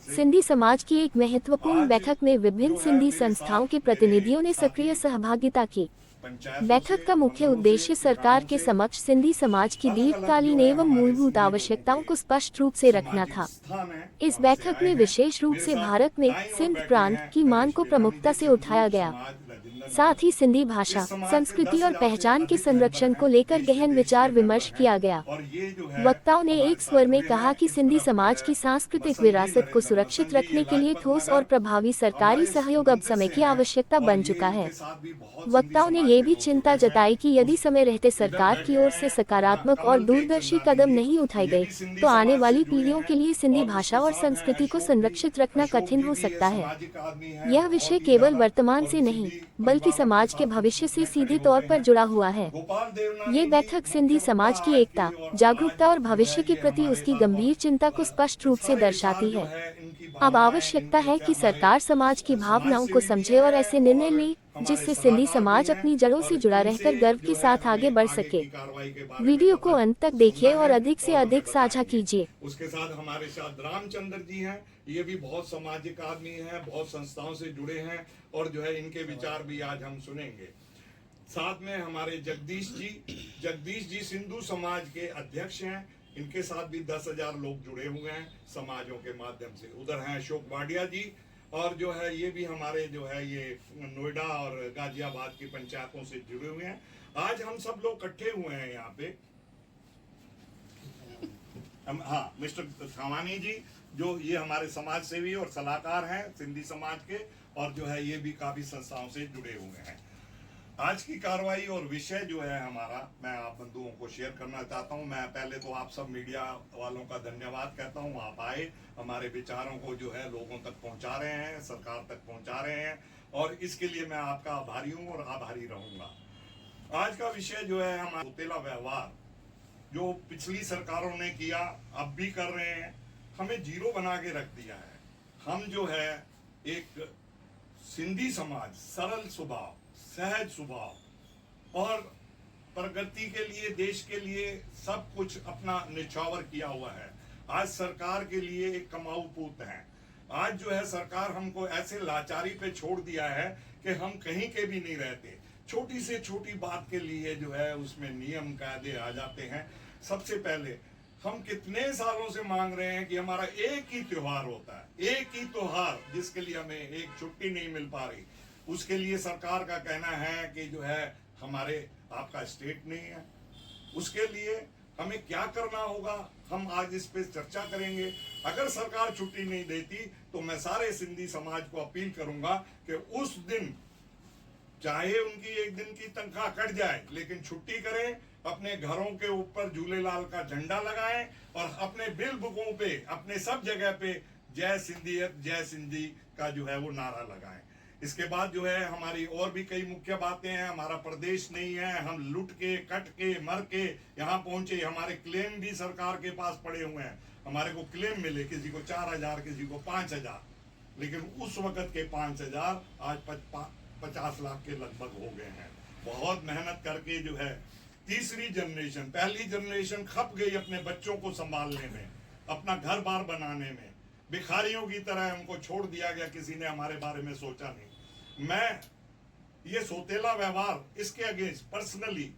सिंधी समाज की एक महत्वपूर्ण बैठक में विभिन्न सिंधी संस्थाओं के प्रतिनिधियों ने सक्रिय सहभागिता की। बैठक का मुख्य उद्देश्य सरकार के समक्ष सिंधी समाज की दीर्घकालीन एवं मूलभूत आवश्यकताओं को स्पष्ट रूप से रखना था। इस बैठक में विशेष रूप से भारत में सिंध प्रांत की मांग को प्रमुखता से उठाया गया। साथ ही सिंधी भाषा, संस्कृति और पहचान के संरक्षण को लेकर गहन विचार विमर्श किया गया। वक्ताओं ने एक स्वर में कहा कि सिंधी समाज की सांस्कृतिक विरासत को सुरक्षित रखने के लिए ठोस और प्रभावी सरकारी सहयोग अब समय की आवश्यकता बन चुका है। वक्ताओं ने ये भी चिंता जताई कि यदि समय रहते सरकार की ओर से सकारात्मक और दूरदर्शी कदम नहीं उठाए गए, तो आने वाली पीढ़ियों के लिए सिंधी भाषा और संस्कृति को संरक्षित रखना कठिन हो सकता है। यह विषय केवल वर्तमान से नहीं, बल्कि समाज के भविष्य से सीधे तौर पर जुड़ा हुआ है। ये बैठक सिंधी समाज की एकता, जागरूकता और भविष्य के प्रति उसकी गंभीर चिंता को स्पष्ट रूप से दर्शाती है। अब आवश्यकता है कि सरकार समाज की भावनाओं को समझे और ऐसे निर्णय ले जिससे सिंधी समाज अपनी जड़ों से जुड़ा रहकर गर्व के साथ आगे बढ़ सके। वीडियो को अंत तक देखिए और अधिक से अधिक साझा कीजिए। उसके साथ हमारे साथ रामचंद्र जी हैं, ये भी बहुत सामाजिक आदमी हैं, बहुत संस्थाओं से जुड़े हैं और जो है इनके विचार भी आज हम सुनेंगे। साथ में हमारे जगदीश जी सिंधु समाज के अध्यक्ष हैं, इनके साथ भी 10,000 लोग जुड़े हुए हैं समाजों के माध्यम से। उधर हैं अशोक वाडिया जी और जो है ये भी हमारे जो है ये नोएडा और गाजियाबाद की पंचायतों से जुड़े हुए हैं। आज हम सब लोग इकट्ठे हुए हैं यहाँ पे। हाँ, मिस्टर थावानी जी जो ये हमारे समाज सेवी और सलाहकार हैं सिंधी समाज के और जो है ये भी काफी संस्थाओं से जुड़े हुए हैं। आज की कार्रवाई और विषय जो है हमारा, मैं आप बंधुओं को शेयर करना चाहता हूं। मैं पहले तो आप सब मीडिया वालों का धन्यवाद कहता हूं, आप आए हमारे विचारों को जो है लोगों तक पहुंचा रहे हैं, सरकार तक पहुंचा रहे हैं और इसके लिए मैं आपका आभारी हूं और आभारी रहूंगा। आज का विषय जो है हमारा सौतेला व्यवहार जो पिछली सरकारों ने किया, अब भी कर रहे हैं, हमें जीरो बना के रख दिया है। हम जो है एक सिंधी समाज, सरल स्वभाव, सहज स्वभाव और प्रगति के लिए, देश के लिए सब कुछ अपना निछावर किया हुआ है। आज सरकार के लिए एक कमाऊ पूत है। आज जो है सरकार हमको ऐसे लाचारी पे छोड़ दिया है कि हम कहीं के भी नहीं रहते। छोटी से छोटी बात के लिए जो है उसमें नियम कायदे आ जाते हैं। सबसे पहले हम कितने सालों से मांग रहे हैं कि हमारा एक ही त्योहार होता है, एक ही त्योहार जिसके लिए हमें एक छुट्टी नहीं मिल पा रही। उसके लिए सरकार का कहना है कि जो है हमारे आपका स्टेट नहीं है। उसके लिए हमें क्या करना होगा, हम आज इस पे चर्चा करेंगे। अगर सरकार छुट्टी नहीं देती तो मैं सारे सिंधी समाज को अपील करूंगा कि उस दिन चाहे उनकी एक दिन की तनख्वाह कट जाए लेकिन छुट्टी करें, अपने घरों के ऊपर झूलेलाल का झंडा लगाएं और अपने बिल बुकों पे, अपने सब जगह पे जय सिंधियत, जय सिंधी का जो है वो नारा लगाएं। इसके बाद जो है हमारी और भी कई मुख्य बातें हैं। हमारा प्रदेश नहीं है, हम लुट के, कट के, मर के यहाँ पहुंचे। हमारे क्लेम भी सरकार के पास पड़े हुए हैं। हमारे को क्लेम मिले, किसी को 4,000, किसी को 5,000, लेकिन उस वक्त के 5,000 आज 50 लाख के लगभग हो गए हैं। बहुत मेहनत करके जो है तीसरी जनरेशन, पहली जनरेशन खप गई अपने बच्चों को संभालने में, अपना घर बार बनाने में। भिखारियों की तरह हमको छोड़ दिया गया, किसी ने हमारे बारे में सोचा नहीं। मैं ये सौतेला व्यवहार, इसके अगेंस्ट पर्सनली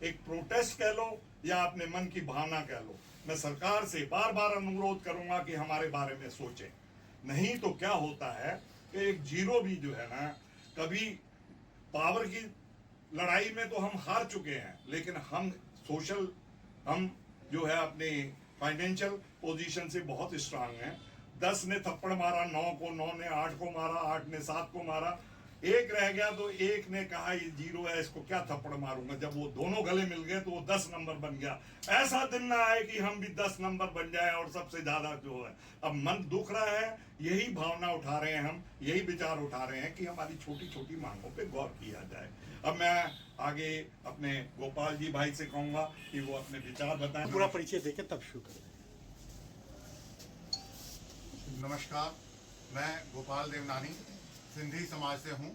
एक प्रोटेस्ट कह लो या अपने मन की भावना कह लो, मैं सरकार से बार बार अनुरोध करूंगा कि हमारे बारे में सोचें। नहीं तो क्या होता है कि एक जीरो भी जो है ना, कभी पावर की लड़ाई में तो हम हार चुके हैं, लेकिन हम सोशल, हम जो है अपने फाइनेंशियल पोजीशन से बहुत स्ट्रांग हैं। 10 ने थप्पड़ मारा 9 को, 9 ने 8 को मारा, 8 ने 7 को मारा, एक रह गया तो एक ने कहा ये जीरो है, इसको क्या थप्पड़ मारूंगा। जब वो दोनों गले मिल गए तो वो 10 नंबर बन गया। ऐसा दिन ना आए कि हम भी 10 नंबर बन जाए और सबसे ज्यादा जो है। अब मन दुख रहा है, यही भावना उठा रहे हैं हम, यही विचार उठा रहे हैं कि हमारी छोटी छोटी मांगों पे गौर किया जाए। अब मैं आगे अपने गोपाल जी भाई से कहूंगा कि वो अपने विचार बताएं। पूरा परिचय देके तब शुरू करें। नमस्कार, मैं गोपाल देवनानी सिंधी समाज से हूं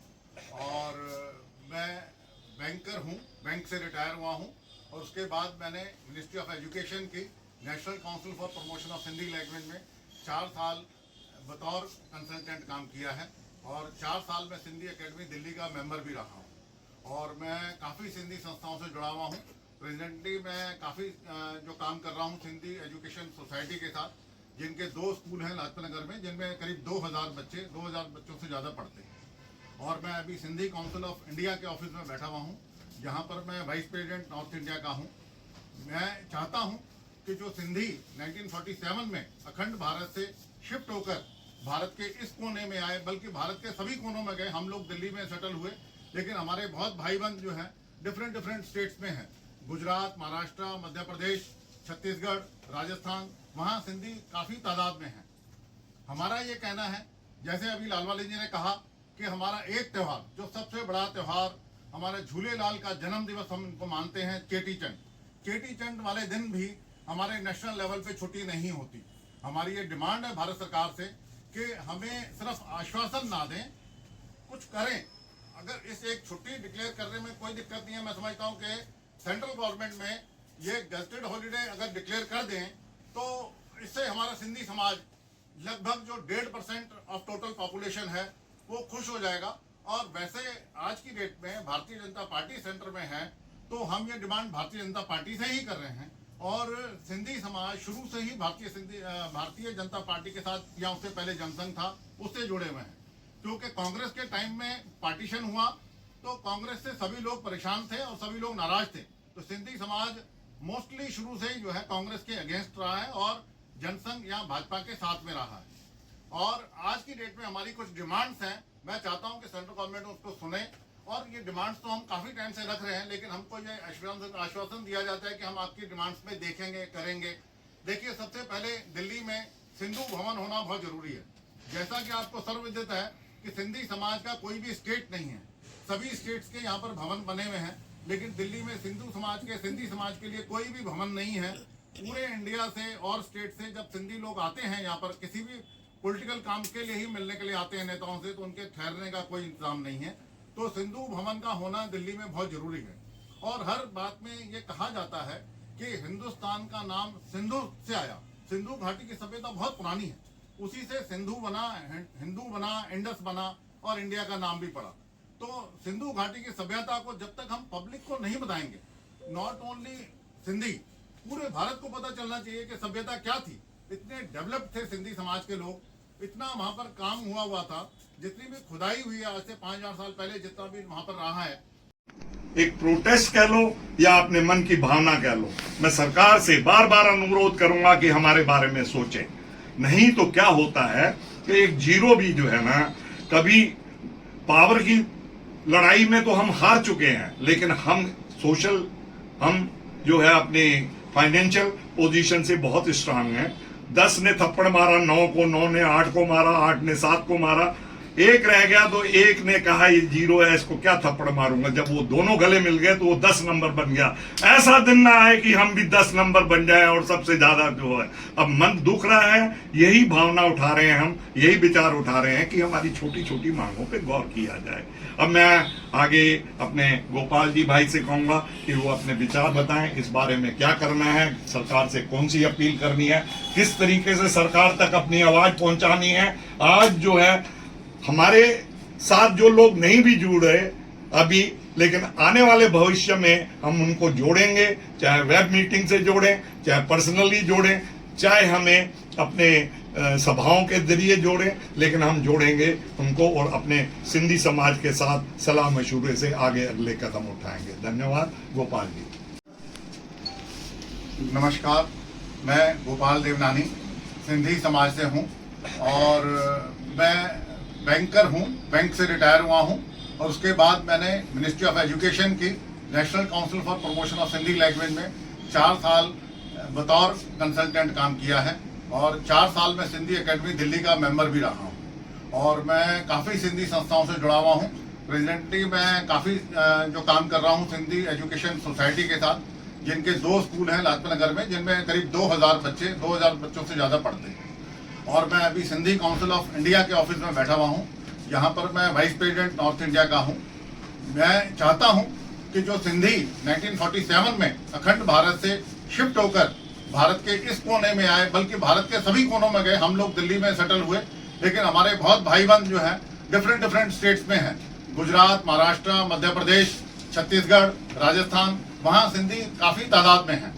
और मैं बैंकर हूं, बैंक से रिटायर हुआ हूं और उसके बाद मैंने मिनिस्ट्री ऑफ एजुकेशन की national council for promotion of Hindi language में 4 साल बतौर कंसल्टेंट काम किया है और 4 साल में सिंधी एकेडमी दिल्ली का मेंबर भी रहा हूँ और मैं काफ़ी सिंधी संस्थाओं से जुड़ा हुआ हूँ। प्रेजेंटली मैं काफ़ी जो काम कर रहा हूँ सिंधी एजुकेशन सोसाइटी के साथ, जिनके 2 स्कूल हैं लाजपत नगर में, जिनमें करीब 2000 बच्चों से ज़्यादा पढ़ते हैं। और मैं अभी सिंधी काउंसिल ऑफ इंडिया के ऑफिस में बैठा हुआ हूँ, जहाँ पर मैं वाइस प्रेसिडेंट नॉर्थ इंडिया का हूँ। मैं चाहता हूँ कि जो सिंधी 1947 में अखंड भारत से शिफ्ट होकर भारत के इस कोने में आए, बल्कि भारत के सभी कोनों में गए। हम लोग दिल्ली में सेटल हुए, लेकिन हमारे बहुत भाई बंद जो हैं डिफरेंट स्टेट्स में हैं। गुजरात, महाराष्ट्र, मध्य प्रदेश, छत्तीसगढ़, राजस्थान, वहाँ सिंधी काफ़ी तादाद में हैं। हमारा ये कहना है, जैसे अभी लालवाली जी ने कहा कि हमारा एक त्यौहार, जो सबसे बड़ा त्यौहार हमारे झूलेलाल का जन्म दिवस हम इनको मानते हैं, चेटी चंड वाले दिन भी हमारे नेशनल लेवल पे छुट्टी नहीं होती। हमारी ये डिमांड है भारत सरकार से कि हमें सिर्फ आश्वासन ना दें, कुछ करें। अगर इस एक छुट्टी डिक्लेयर करने में कोई दिक्कत नहीं है, मैं समझता हूँ कि सेंट्रल गवर्नमेंट में ये गजटेड हॉलीडे अगर डिक्लेयर कर दें तो इससे हमारा सिंधी समाज लगभग जो 1.5% ऑफ टोटल पॉपुलेशन है वो खुश हो जाएगा। और वैसे आज की डेट में भारतीय जनता पार्टी सेंटर में है, तो हम ये डिमांड भारतीय जनता पार्टी से ही कर रहे हैं। और सिंधी समाज शुरू से ही भारतीय जनता पार्टी के साथ, या उससे पहले जनसंघ था, उससे जुड़े हुए हैं। क्योंकि कांग्रेस के टाइम में पार्टीशन हुआ तो कांग्रेस से सभी लोग परेशान थे और सभी लोग नाराज थे। तो सिंधी समाज मोस्टली शुरू से ही जो है कांग्रेस के अगेंस्ट रहा है और जनसंघ या भाजपा के साथ में रहा है। और आज की डेट में हमारी कुछ डिमांड्स हैं, मैं चाहता हूं कि सेंट्रल गवर्नमेंट उसको सुने। और ये डिमांड्स तो हम काफ़ी टाइम से रख रहे हैं, लेकिन हमको ये आश्वासन दिया जाता है कि हम आपकी डिमांड्स में देखेंगे, करेंगे। देखिए, सबसे पहले दिल्ली में सिंधु भवन होना बहुत ज़रूरी है। जैसा कि आपको सर्वविदित है कि सिंधी समाज का कोई भी स्टेट नहीं है, सभी स्टेट्स के यहाँ पर भवन बने हुए हैं, लेकिन दिल्ली में सिंधी समाज के लिए कोई भी भवन नहीं है। पूरे इंडिया से और स्टेट से जब सिंधी लोग आते हैं यहाँ पर किसी भी पॉलिटिकल काम के लिए ही मिलने के लिए आते हैं नेताओं से, तो उनके ठहरने का कोई इंतजाम नहीं है। तो सिंधु भवन का होना दिल्ली में बहुत जरूरी है। और हर बात में ये कहा जाता है कि हिंदुस्तान का नाम सिंधु से आया। सिंधु घाटी की सभ्यता बहुत पुरानी है, उसी से सिंधु बना, हिंदू बना, इंडस बना और इंडिया का नाम भी पड़ा। तो सिंधु घाटी की सभ्यता को जब तक हम पब्लिक को नहीं बताएंगे, नॉट ओनली सिंधी, पूरे भारत को पता चलना चाहिए कि सभ्यता क्या थी। इतने डेवलप्ड थे सिंधी समाज के लोग, इतना वहाँ पर काम हुआ था, जितनी भी खुदाई हुई है आज से 5000 साल पहले, जितना भी वहाँ पर रहा है। एक प्रोटेस्ट कह लो या अपने मन की भावना कह लो, मैं सरकार से बार बार अनुरोध करूंगा कि हमारे बारे में सोचें। नहीं तो क्या होता है कि एक जीरो भी जो है ना, कभी पावर की लड़ाई में तो हम हार चुके हैं, लेकिन हम जो है अपने फाइनेंशियल पोजीशन से बहुत स्ट्रांग हैं। 10 ने थप्पड़ मारा 9 को, 9 ने 8 को मारा, 8 ने 7 को मारा, एक रह गया तो एक ने कहा ये जीरो है, इसको क्या थप्पड़ मारूंगा। जब वो दोनों गले मिल गए तो वो 10 नंबर बन गया। ऐसा दिन ना आए कि हम भी 10 नंबर बन जाए और सबसे ज्यादा जो है। अब मन दुख रहा है, यही भावना उठा रहे हैं हम, यही विचार उठा रहे हैं कि हमारी छोटी छोटी मांगों पे गौर किया जाए। अब मैं आगे अपने गोपाल जी भाई से कहूंगा कि वो अपने विचार बताएं, इस बारे में क्या करना है, सरकार से कौन सी अपील करनी है, किस तरीके से सरकार तक अपनी आवाज पहुंचानी है। आज जो है हमारे साथ जो लोग नहीं भी जुड़ रहे अभी, लेकिन आने वाले भविष्य में हम उनको जोड़ेंगे, चाहे वेब मीटिंग से जोड़ें, चाहे पर्सनली जोड़ें, चाहे हमें अपने सभाओं के जरिए जोड़ें, लेकिन हम जोड़ेंगे उनको और अपने सिंधी समाज के साथ सलाह मशूरे से आगे अगले कदम उठाएंगे। धन्यवाद। गोपाल जी। नमस्कार, मैं गोपाल देवनानी सिंधी समाज से हूँ और मैं बैंकर हूँ, बैंक से रिटायर हुआ हूँ। और उसके बाद मैंने मिनिस्ट्री ऑफ एजुकेशन की national council for promotion of Sindhi language में 4 साल बतौर कंसल्टेंट काम किया है और 4 साल में सिंधी एकेडमी दिल्ली का मेंबर भी रहा हूँ। और मैं काफ़ी सिंधी संस्थाओं से जुड़ा हुआ हूँ। प्रेजेंटली मैं काफ़ी जो काम कर रहा हूँ सिंधी एजुकेशन सोसाइटी के साथ, जिनके 2 स्कूल हैं लाजपत नगर में, जिनमें करीब 2000 बच्चों से ज़्यादा पढ़ते हैं। और मैं अभी सिंधी काउंसिल ऑफ इंडिया के ऑफिस में बैठा हुआ हूँ, यहाँ पर मैं वाइस प्रेसिडेंट नॉर्थ इंडिया का हूँ। मैं चाहता हूँ कि जो सिंधी 1947 में अखंड भारत से शिफ्ट होकर भारत के इस कोने में आए, बल्कि भारत के सभी कोनों में गए। हम लोग दिल्ली में सेटल हुए, लेकिन हमारे बहुत भाई बंद जो हैं डिफरेंट स्टेट्स में हैं, गुजरात, महाराष्ट्र, मध्य प्रदेश, छत्तीसगढ़, राजस्थान, वहाँ सिंधी काफ़ी तादाद में हैं।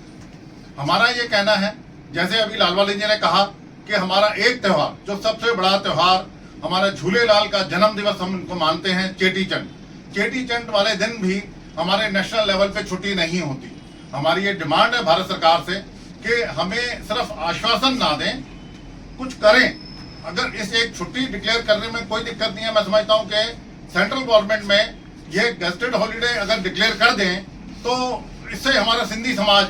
हमारा ये कहना है, जैसे अभी लालवाली जी ने कहा कि हमारा एक त्यौहार जो सबसे बड़ा त्यौहार हमारा झूलेलाल का जन्म दिवस हम इनको मानते हैं, चेटी चंड वाले दिन भी हमारे नेशनल लेवल पे छुट्टी नहीं होती। हमारी ये डिमांड है भारत सरकार से कि हमें सिर्फ आश्वासन ना दें, कुछ करें। अगर इस एक छुट्टी डिक्लेयर करने में कोई दिक्कत नहीं है, मैं समझता हूँ कि सेंट्रल गवर्नमेंट में ये गेस्टेड हॉलीडे अगर डिक्लेयर कर दें तो इससे हमारा सिंधी समाज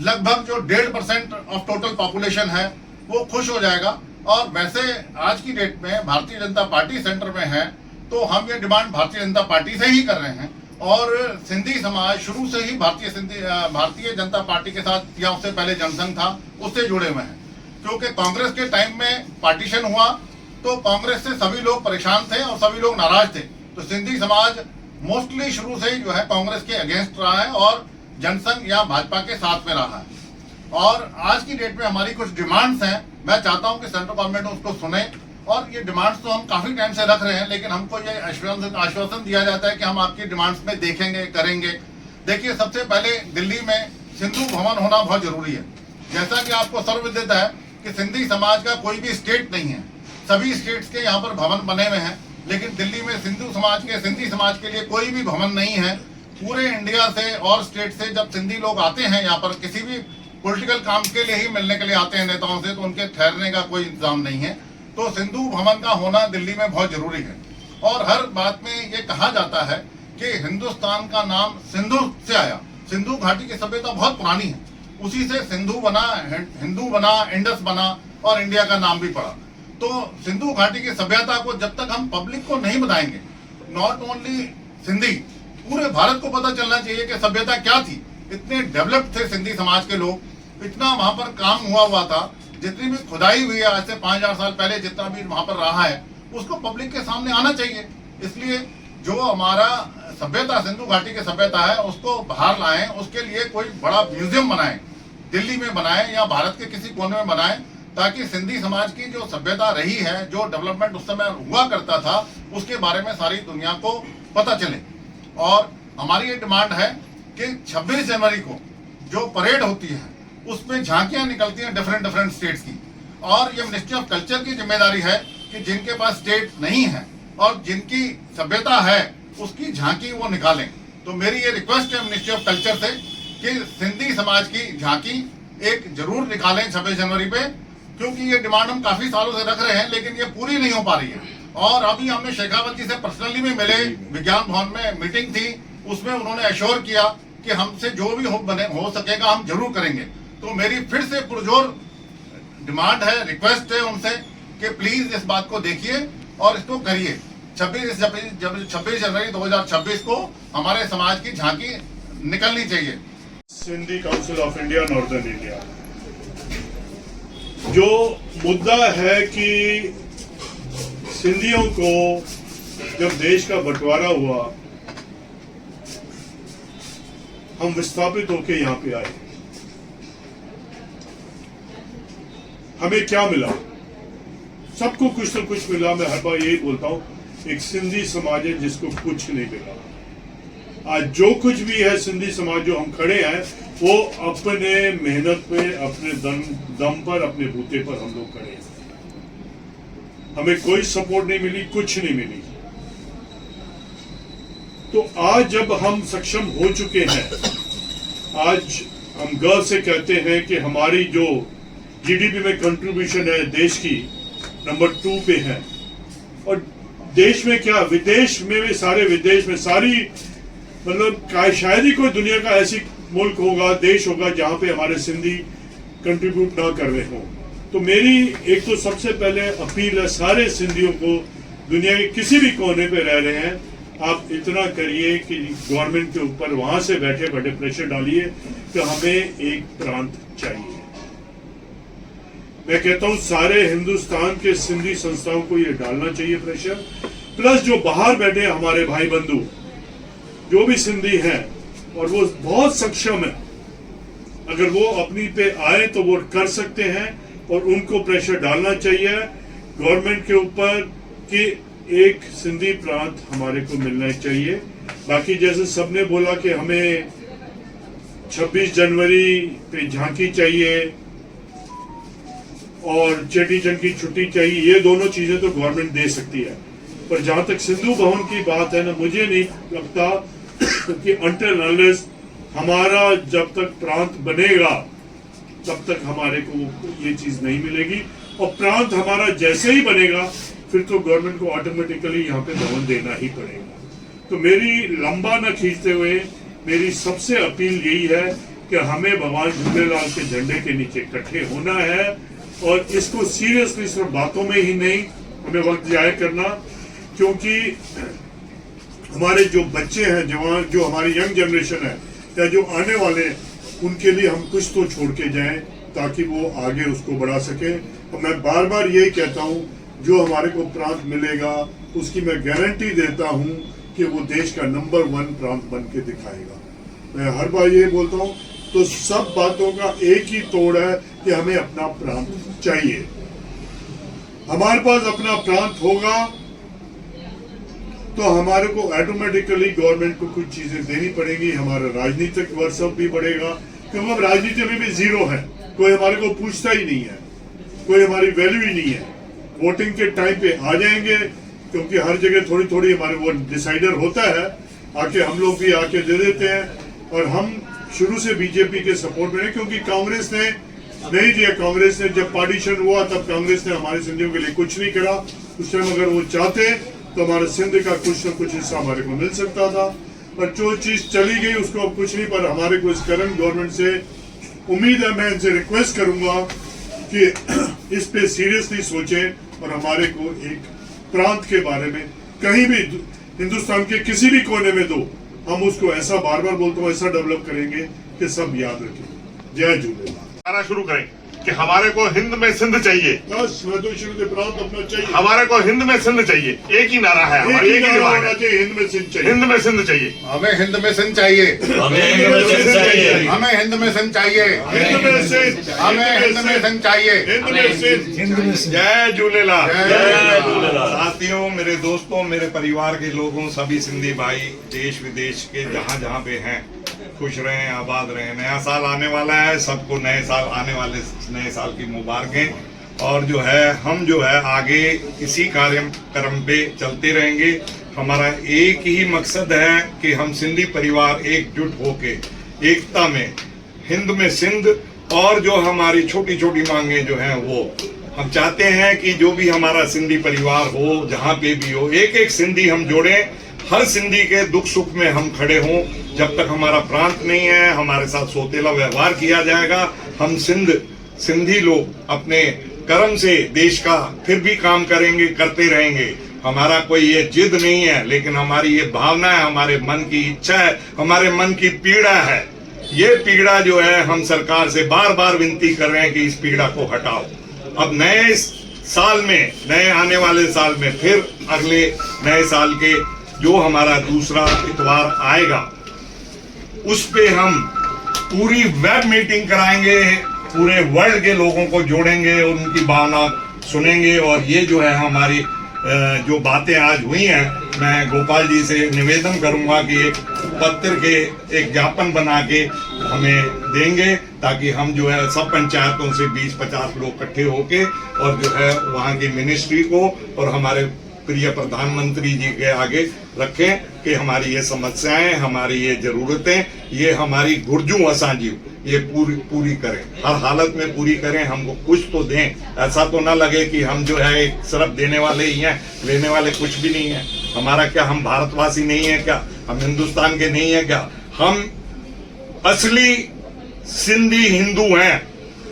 लगभग जो 1.5% ऑफ टोटल पॉपुलेशन है वो खुश हो जाएगा। और वैसे आज की डेट में भारतीय जनता पार्टी सेंटर में है, तो हम ये डिमांड भारतीय जनता पार्टी से ही कर रहे हैं। और सिंधी समाज शुरू से ही भारतीय जनता पार्टी के साथ, या उससे पहले जनसंघ था, उससे जुड़े हुए हैं। क्योंकि कांग्रेस के टाइम में पार्टीशन हुआ तो कांग्रेस से सभी लोग परेशान थे और सभी लोग नाराज थे। तो सिंधी समाज मोस्टली शुरू से ही जो है कांग्रेस के अगेंस्ट रहा है और जनसंघ या भाजपा के साथ में रहा है। और आज की डेट में हमारी कुछ डिमांड्स हैं, मैं चाहता हूं कि सेंट्रल गवर्नमेंट उसको सुने। और ये डिमांड्स तो हम काफी टाइम से रख रहे हैं, लेकिन हमको ये आश्वासन दिया जाता है कि हम आपकी डिमांड्स में देखेंगे, करेंगे। देखिए, सबसे पहले दिल्ली में सिंधु भवन होना बहुत जरूरी है। जैसा कि आपको सर्वविदित है कि सिंधी समाज का कोई भी स्टेट नहीं है, सभी स्टेट्स के यहाँ पर भवन बने हुए हैं, लेकिन दिल्ली में सिंधी समाज के लिए कोई भी भवन नहीं है। पूरे इंडिया से और स्टेट से जब सिंधी लोग आते हैं यहाँ पर किसी भी पॉलिटिकल काम के लिए ही मिलने के लिए आते हैं नेताओं से, तो उनके ठहरने का कोई इंतजाम नहीं है। तो सिंधु भवन का होना दिल्ली में बहुत जरूरी है। और हर बात में ये कहा जाता है कि हिंदुस्तान का नाम सिंधु से आया, सिंधु घाटी की सभ्यता बहुत पुरानी है, उसी से सिंधु बना, हिंदू बना, इंडस बना और इंडिया का नाम भी पड़ा। तो सिंधु घाटी की सभ्यता को जब तक हम पब्लिक को नहीं बताएंगे, नॉट ओनली सिंधी, पूरे भारत को पता चलना चाहिए कि सभ्यता क्या थी। इतने डेवलप्ड थे सिंधी समाज के लोग, इतना वहां पर काम हुआ था, जितनी भी खुदाई हुई है आज से 5000 साल पहले, जितना भी वहां पर रहा है, उसको पब्लिक के सामने आना चाहिए। इसलिए जो हमारा सभ्यता, सिंधु घाटी की सभ्यता है, उसको बाहर लाएं, उसके लिए कोई बड़ा म्यूजियम बनाएं, दिल्ली में बनाएं या भारत के किसी कोने में बनाएं, ताकि सिंधी समाज की जो सभ्यता रही है, जो डेवलपमेंट उस समय हुआ करता था, उसके बारे में सारी दुनिया को पता चले। और हमारी ये डिमांड है कि 26 जनवरी को जो परेड होती है उसमें झांकियां निकलती हैं डिफरेंट स्टेट्स की, और ये मिनिस्ट्री ऑफ कल्चर की जिम्मेदारी है कि जिनके पास स्टेट नहीं है और जिनकी सभ्यता है उसकी झांकी वो निकालें। तो मेरी ये रिक्वेस्ट है मिनिस्ट्री ऑफ कल्चर से कि सिंधी समाज की झांकी एक जरूर निकालें 26 जनवरी पे, क्योंकि ये डिमांड हम काफी सालों से रख रहे हैं, लेकिन ये पूरी नहीं हो पा रही है। और अभी हमने शेखावत जी से पर्सनली में मिले, विज्ञान भवन में मीटिंग थी, उसमें उन्होंने एश्योर किया कि हमसे जो भी हो सकेगा हम जरूर करेंगे। तो मेरी फिर से पुरजोर डिमांड है, रिक्वेस्ट है उनसे कि प्लीज इस बात को देखिए और इसको करिए। 26 जनवरी 2026 को हमारे समाज की झांकी निकलनी चाहिए। Sindhi council of India, northern India, जो मुद्दा है कि सिंधियों को जब देश का बंटवारा हुआ, हम विस्थापित होकर यहां पे आए, हमें क्या मिला? सबको कुछ न कुछ मिला। मैं हर बार यही बोलता हूं, एक सिंधी समाज है जिसको कुछ नहीं मिला। आज जो कुछ भी है सिंधी समाज जो हम खड़े हैं, वो अपने मेहनत पे, अपने दम पर, अपने बूते पर हम लोग खड़े हैं। हमें कोई सपोर्ट नहीं मिली, कुछ नहीं मिली। तो आज जब हम सक्षम हो चुके हैं, आज हम गर्व से कहते हैं कि हमारी जो जीडीपी में कंट्रीब्यूशन है देश की, नंबर 2 पे है। और देश में क्या, विदेश में भी, सारे विदेश में, सारी मतलब शायद ही कोई दुनिया का ऐसी मुल्क होगा, देश होगा, जहां पे हमारे सिंधी कंट्रीब्यूट ना कर रहे हों। तो मेरी एक तो सबसे पहले अपील है सारे सिंधियों को, दुनिया के किसी भी कोने पे रह रहे हैं, आप इतना करिए कि गवर्नमेंट के ऊपर वहां से बैठे बैठे प्रेशर डालिए कि हमें एक प्रांत चाहिए। मैं कहता हूं सारे हिंदुस्तान के सिंधी संस्थाओं को ये डालना चाहिए प्रेशर। प्लस जो बाहर बैठे हमारे भाई बंधु जो भी सिंधी हैं और वो बहुत सक्षम है, अगर वो अपनी पे आए तो वो कर सकते हैं, और उनको प्रेशर डालना चाहिए गवर्नमेंट के ऊपर कि एक सिंधी प्रांत हमारे को मिलना चाहिए। बाकी जैसे सबने बोला कि हमें 26 जनवरी पे झांकी चाहिए और चेटी चंद की छुट्टी चाहिए, ये दोनों चीजें तो गवर्नमेंट दे सकती है, पर जहां तक सिंधु भवन की बात है ना, मुझे नहीं लगता कि अनटिल अनलेस हमारा जब तक प्रांत बनेगा तब तक हमारे को ये चीज नहीं मिलेगी। और प्रांत हमारा जैसे ही बनेगा फिर तो गवर्नमेंट को ऑटोमेटिकली यहाँ पे भवन देना ही पड़ेगा। तो मेरी लंबा न खींचते हुए मेरी सबसे अपील यही है कि हमें भगवान झूलेलाल के झंडे के नीचे इकट्ठे होना है और इसको सीरियसली सिर्फ बातों में ही नहीं हमें वक्त जाया करना, क्योंकि हमारे जो बच्चे हैं, जवान, जो हमारी यंग जनरेशन है या जो आने वाले, उनके लिए हम कुछ तो छोड़ के जाएं ताकि वो आगे उसको बढ़ा सके। और मैं बार बार यही कहता हूँ, जो हमारे को प्रांत मिलेगा उसकी मैं गारंटी देता हूँ कि वो देश का नंबर 1 प्रांत बन के दिखाएगा। मैं हर बार ये बोलता हूँ। तो सब बातों का एक ही तोड़ है कि हमें अपना प्रांत चाहिए। हमारे पास अपना प्रांत होगा तो हमारे को ऑटोमेटिकली गवर्नमेंट को कुछ चीजें देनी पड़ेगी, हमारा राजनीतिक वर्चस्व भी बढ़ेगा, क्योंकि हम राजनीति में भी जीरो है, कोई हमारे को पूछता ही नहीं है, कोई हमारी वैल्यू ही नहीं है। वोटिंग के टाइम पे आ जाएंगे, क्योंकि हर जगह थोड़ी थोड़ी हमारे वो डिसाइडर होता है, आके हम लोग भी आके दे देते हैं। और हम शुरू से बीजेपी के सपोर्ट में हैं, क्योंकि कांग्रेस ने नहीं दिया। कांग्रेस ने जब पार्टीशन हुआ तब कांग्रेस ने हमारे सिंधियों के लिए कुछ नहीं करा। उस टाइम अगर वो चाहते तो हमारे सिंध का कुछ न कुछ हिस्सा हमारे को मिल सकता था, पर जो चीज चली गई उसको अब कुछ नहीं। पर हमारे को इस करंट गवर्नमेंट से उम्मीद है, मैं इनसे रिक्वेस्ट करूंगा कि इस पे सीरियसली सोचें और हमारे को एक प्रांत के बारे में कहीं भी हिंदुस्तान के किसी भी कोने में दो, हम उसको ऐसा बार बार बोलता हूँ ऐसा डेवलप करेंगे कि सब याद रखें। जय झूलेलाल। नारा शुरू करें कि हमारे को हिंद में सिंध चाहिए, बस प्रांत अपना चाहिए, हमारे को हिंद में सिंध चाहिए। एक ही नारा है हमारा, एक ही डिमांड है, हिंद में सिंध चाहिए, हिंद में सिंध चाहिए, हमें हिंद में सिंध चाहिए, हमें हिंद में सिंध चाहिए, हमें हिंद में सिंध चाहिए, हिंद में सिंध, हमें हिंद में सिंध चाहिए। हिंद में सिंध। जय झूलेलाल। जय झूलेलाल। साथियों, मेरे दोस्तों, मेरे परिवार के लोगों, सभी सिंधी भाई देश विदेश के जहाँ जहाँ पे हैं, खुश रहें, आबाद रहें। नया साल आने वाला है, सबको नए साल आने वाले नए साल की मुबारकें। और जो है हम जो है आगे इसी कार्यक्रम पे चलते रहेंगे। हमारा एक ही मकसद है कि हम सिंधी परिवार एकजुट होके एकता में हिंद में सिंध, और जो हमारी छोटी छोटी मांगे जो हैं वो हम चाहते हैं कि जो भी हमारा सिंधी परिवार हो, जहाँ पे भी हो, एक एक सिंधी हम जोड़ें, हर सिंधी के दुख सुख में हम खड़े हों। जब तक हमारा प्रांत नहीं है, हमारे साथ सोतेला व्यवहार किया जाएगा। हम सिंधी लोग अपने कर्म से देश का फिर भी काम करेंगे, करते रहेंगे। हमारा कोई ये जिद नहीं है, लेकिन हमारी ये भावना है, हमारे मन की इच्छा है, हमारे मन की पीड़ा है। ये पीड़ा जो है हम सरकार से बार बार विनती कर रहे हैं कि इस पीड़ा को हटाओ। अब नए साल में, नए आने वाले साल में, फिर अगले नए साल के जो हमारा दूसरा इतवार आएगा, उस पे हम पूरी वेब मीटिंग कराएंगे, पूरे वर्ल्ड के लोगों को जोड़ेंगे, उनकी भावना सुनेंगे। और ये जो है हमारी जो बातें आज हुई हैं, मैं गोपाल जी से निवेदन करूंगा कि एक पत्र के एक ज्ञापन बना के हमें देंगे, ताकि हम जो है सब पंचायतों से 20-50 लोग इकट्ठे होके और जो है वहाँ की मिनिस्ट्री को और हमारे प्रिय प्रधानमंत्री जी के आगे रखें कि हमारी ये समस्याएं, हमारी ये जरूरतें, ये हमारी गुर्जू असांजी ये पूरी करें, हर हालत में पूरी करें, हमको कुछ तो दें। ऐसा तो ना लगे कि हम जो है एक सिर्फ देने वाले ही हैं, लेने वाले कुछ भी नहीं है। हमारा क्या, हम भारतवासी नहीं है क्या? हम हिंदुस्तान के नहीं है क्या? हम असली सिंधी हिंदू हैं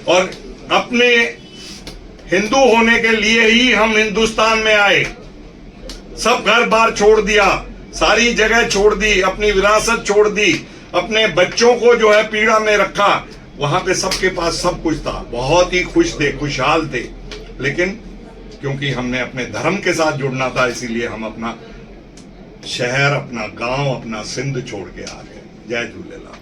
और अपने हिंदू होने के लिए ही हम हिंदुस्तान में आए। सब घर बार छोड़ दिया, सारी जगह छोड़ दी, अपनी विरासत छोड़ दी, अपने बच्चों को जो है पीड़ा में रखा। वहां पे सबके पास सब कुछ था, बहुत ही खुश थे, खुशहाल थे, लेकिन क्योंकि हमने अपने धर्म के साथ जुड़ना था, इसीलिए हम अपना शहर, अपना गांव, अपना सिंध छोड़ के आ गए। जय झूलेलाल।